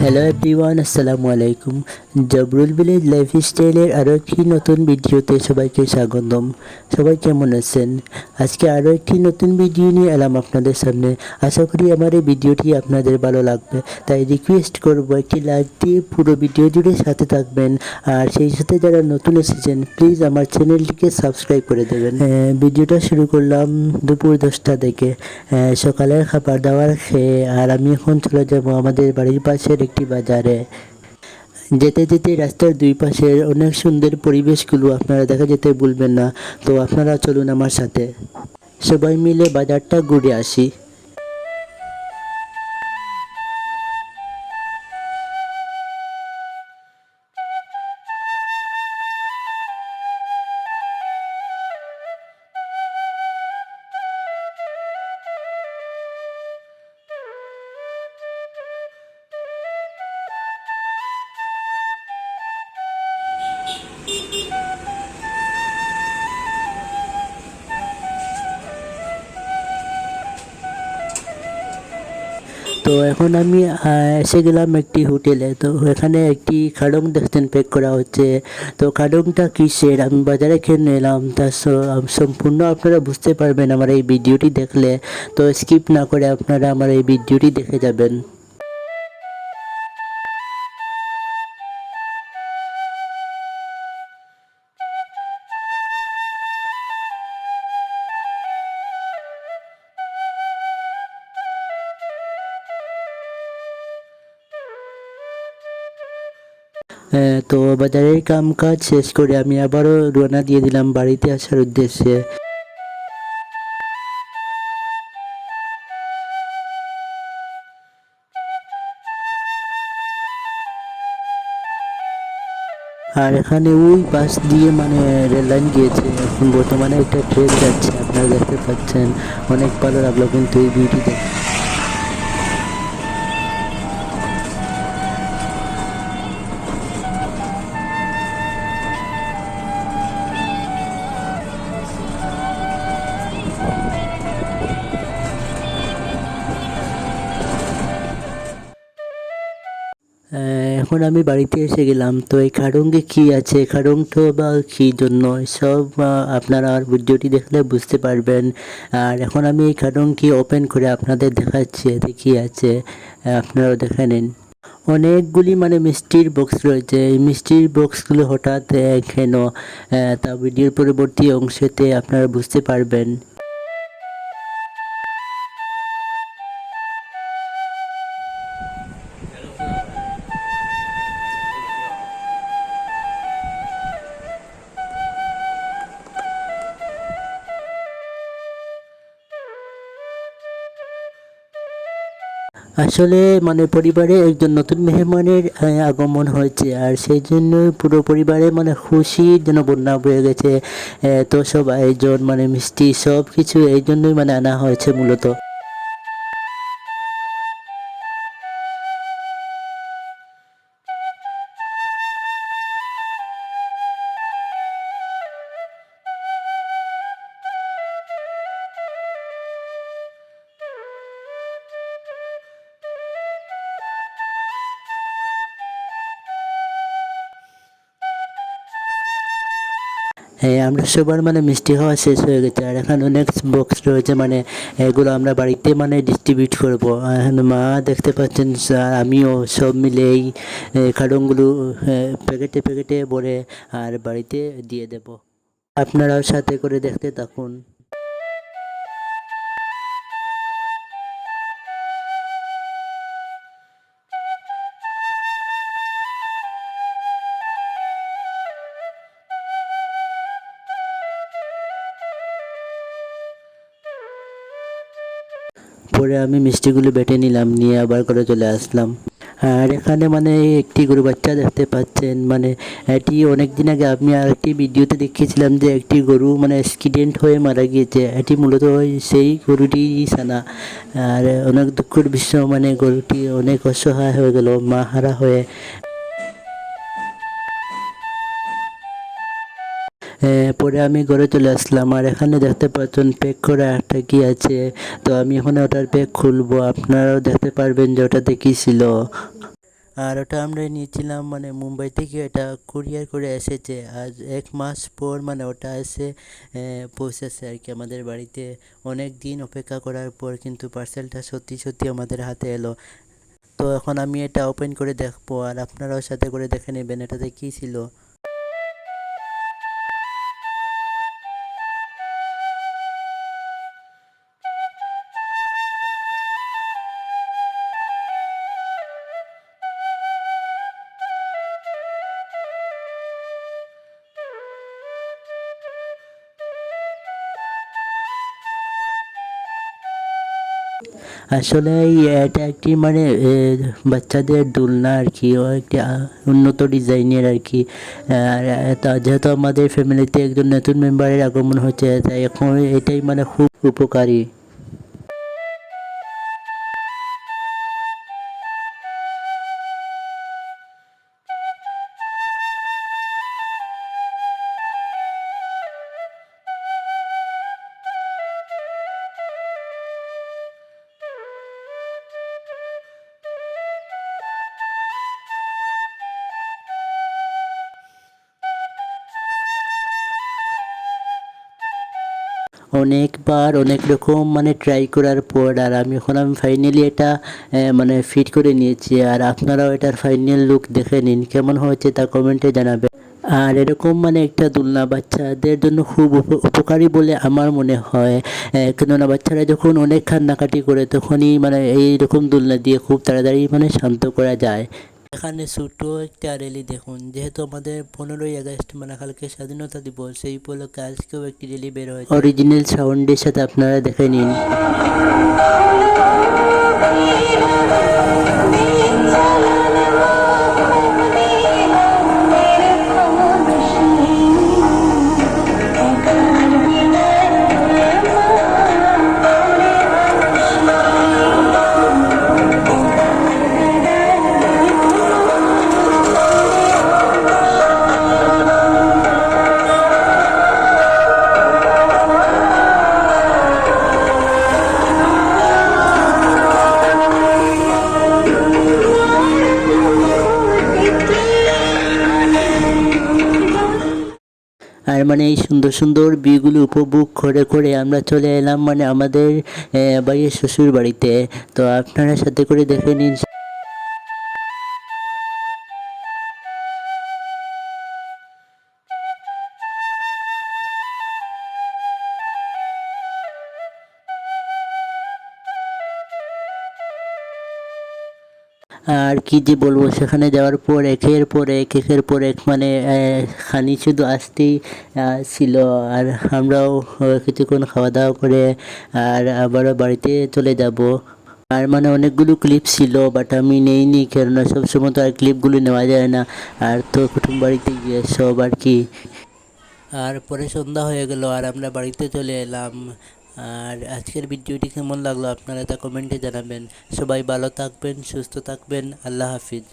Hello everyone, আসসালামু আলাইকুম। জবরুল village লাইফস্টাইলের আরও একটি নতুন ভিডিওতে সবাইকে স্বাগতম। সবাই কেমন আছেন? আজকে আরও একটি নতুন ভিডিও নিয়ে এলাম আপনাদের সামনে। আশা করি আমার এই ভিডিওটি আপনাদের ভালো লাগবে, তাই রিকোয়েস্ট করব একটি লাইক দিয়ে পুরো ভিডিও জুড়ে সাথে থাকবেন। আর সেই সাথে যারা নতুন এসেছেন প্লিজ আমার চ্যানেলটিকে সাবস্ক্রাইব করে দেবেন। ভিডিওটা শুরু করলাম দুপুর 10টা থেকে। সকালের খাবার দাবার খেয়ে আর আমি এখন চলে যাব আমাদের বাড়ির পাশের একটি বাজারে। যেতে যেতে রাস্তার দুই পাশের অনেক সুন্দর পরিবেশগুলো আপনারা দেখা যেতে ভুলবেন না। তো আপনারা চলুন আমার সাথে, সবাই মিলে বাজারটা ঘুরে আসি। তো এখন আমি এসে গেলাম একটি হোটেলে। তো এখানে একটি খাডং দেখছেন প্যাক করা হচ্ছে। তো খাডংটা কিসের আমি বাজারে কিনে এলাম তা সম্পূর্ণ আপনারা বুঝতে পারবেন আমার এই ভিডিওটি দেখলে। তো স্কিপ না করে আপনারা আমার এই ভিডিওটি দেখে যাবেন। তো বাজারের কাম কাজ শেষ করে আমি আবারও রওনা দিয়ে দিলাম বাড়িতে আসার উদ্দেশ্যে। আর এখানে ওই পাশ দিয়ে মানে রেল লাইন গিয়েছে, এখন বর্তমানে একটা ট্রেন যাচ্ছে, আপনারা দেখতে পাচ্ছেন। অনেক ভালো লাগলো কিন্তু এই ভিউটি দেখে। এখন আমি বাড়িতে এসে গেলাম। তো এই খাডঙ্গে কি আছে, খাডংটো বা কী জন্য, সব আপনারা আর ভিডিওটি দেখলে বুঝতে পারবেন। আর এখন আমি এই খাডংটি ওপেন করে আপনাদের দেখাচ্ছি এতে কী আছে, আপনারাও দেখে নিন। অনেকগুলি মানে মিষ্টির বক্স রয়েছে। এই মিষ্টির বক্সগুলো হঠাৎ কেন, তা ভিডিওর পরবর্তী অংশেতে আপনারা বুঝতে পারবেন। আসলে মানে পরিবারে একজন নতুন মেহমানের আগমন হয়েছে, আর সেই জন্য পুরো পরিবারে মানে খুশি যেন বন্যা বয়ে গেছে। তো সব আয়োজন মানে মিষ্টি সব কিছু এই জন্যই মানে আনা হয়েছে মূলত। হ্যাঁ, আমরা সবার মানে মিষ্টি খাওয়া শেষ হয়ে গেছে, আর এখন অনেক বক্স রয়েছে, মানে এগুলো আমরা বাড়িতে মানে ডিস্ট্রিবিউট করবো। এখন মা দেখতে পাচ্ছেন, আর আমিও সব মিলে এই খাডংগুলো প্যাকেটে প্যাকেটে ভরে আর বাড়িতে দিয়ে দেব। আপনারাও সাথে করে দেখতে থাকুন। পরে আমি মিষ্টিগুলো বেটে নিলাম, নিয়ে আবার করে চলে আসলাম। আর এখানে মানে একটি গরু বাচ্চা দেখতে পাচ্ছেন, মানে এটি অনেক দিন আগে আমি আর একটি ভিডিওতে দেখিয়েছিলাম যে একটি গরু মানে অ্যাক্সিডেন্ট হয়ে মারা গিয়েছে। এটি মূলত সেই গরুটি ছানা। আর অনেক দুঃখের বিষয়, মানে গরুটি অনেক অসহায় হয়ে গেল মা হারা হয়ে। পরে আমি ঘরে চলে আসলাম, আর এখানে দেখতে পাচ্ছেন প্যাক করা একটা কি আছে। তো আমি এখন ওটার প্যাক খুলবো, আপনারাও দেখতে পারবেন যে ওটাতে কী ছিল। আর ওটা আমরা নিয়েছিলাম মানে মুম্বাই থেকে, এটা কুরিয়ার করে এসেছে আজ 1 মাস পর, মানে ওটা এসে পৌঁছেছে আর কি আমাদের বাড়িতে। অনেক দিন অপেক্ষা করার পর কিন্তু পার্সেলটা সত্যি সত্যি আমাদের হাতে এলো। তো এখন আমি এটা ওপেন করে দেখবো, আর আপনারাও সাথে করে দেখে নেবেন এটাতে কী ছিল। আসলে এটা একটি মানে বাচ্চাদের দোলনা আর কি, ও একটি উন্নত ডিজাইনের আর কি। আর যেহেতু আমাদের ফ্যামিলিতে একজন নতুন মেম্বারের আগমন হচ্ছে, তাই এখন এটাই মানে খুব উপকারী। অনেকবার অনেক রকম মানে ট্রাই করার পর আর আমি ফাইনালি এটা মানে ফিট করে নিয়েছি। আর আপনারাও এটার ফাইনাল লুক দেখে নিন, কেমন হয়েছে তা কমেন্টে জানাবেন। আর এরকম মানে একটা দোলনা বাচ্চাদের জন্য খুব উপকারী বলে আমার মনে হয়। কেননা বাচ্চারা যখন অনেক কান্নাকাটি করে তখনই মানে এইরকম দোলনা দিয়ে খুব তাড়াতাড়ি মানে শান্ত করা যায়। এখানে ছোটো একটা র্যালি দেখুন, যেহেতু আমাদের 15ই আগস্ট মানে কালকে স্বাধীনতা দিবস, সেই উপলক্ষে আজকেও একটি র্যালি বের হয়েছে। অরিজিনাল সাউন্ডের সাথে আপনারা দেখে নিন। আর মানে এই সুন্দর সুন্দর ভিউগুলো উপভোগ করে করে আমরা চলে এলাম মানে আমাদের বাড়ির শ্বশুর বাড়িতে। তো আপনারা সাথে করে দেখে নিন। আর কি যে বলবো, সেখানে যাওয়ার পর একের পর এক মানে খানি শুধু আসতেই ছিল। আর আমরাও কিছুক্ষণ খাওয়া দাওয়া করে আর আবারও বাড়িতে চলে যাব। আর মানে অনেকগুলো ক্লিপ ছিল, বাট আমি নেইনি, কেননা সবসময় তো আর ক্লিপগুলো নেওয়া যায় না। আর তো কুটুম বাড়িতে গিয়ে সব আর কি। আর পরে সন্ধ্যা হয়ে গেল আর আমরা বাড়িতে চলে এলাম। আর আজকের ভিডিওটি কেমন লাগলো আপনারা তা কমেন্টে জানাবেন। সবাই ভালো থাকবেন, সুস্থ থাকবেন। আল্লাহ হাফিজ।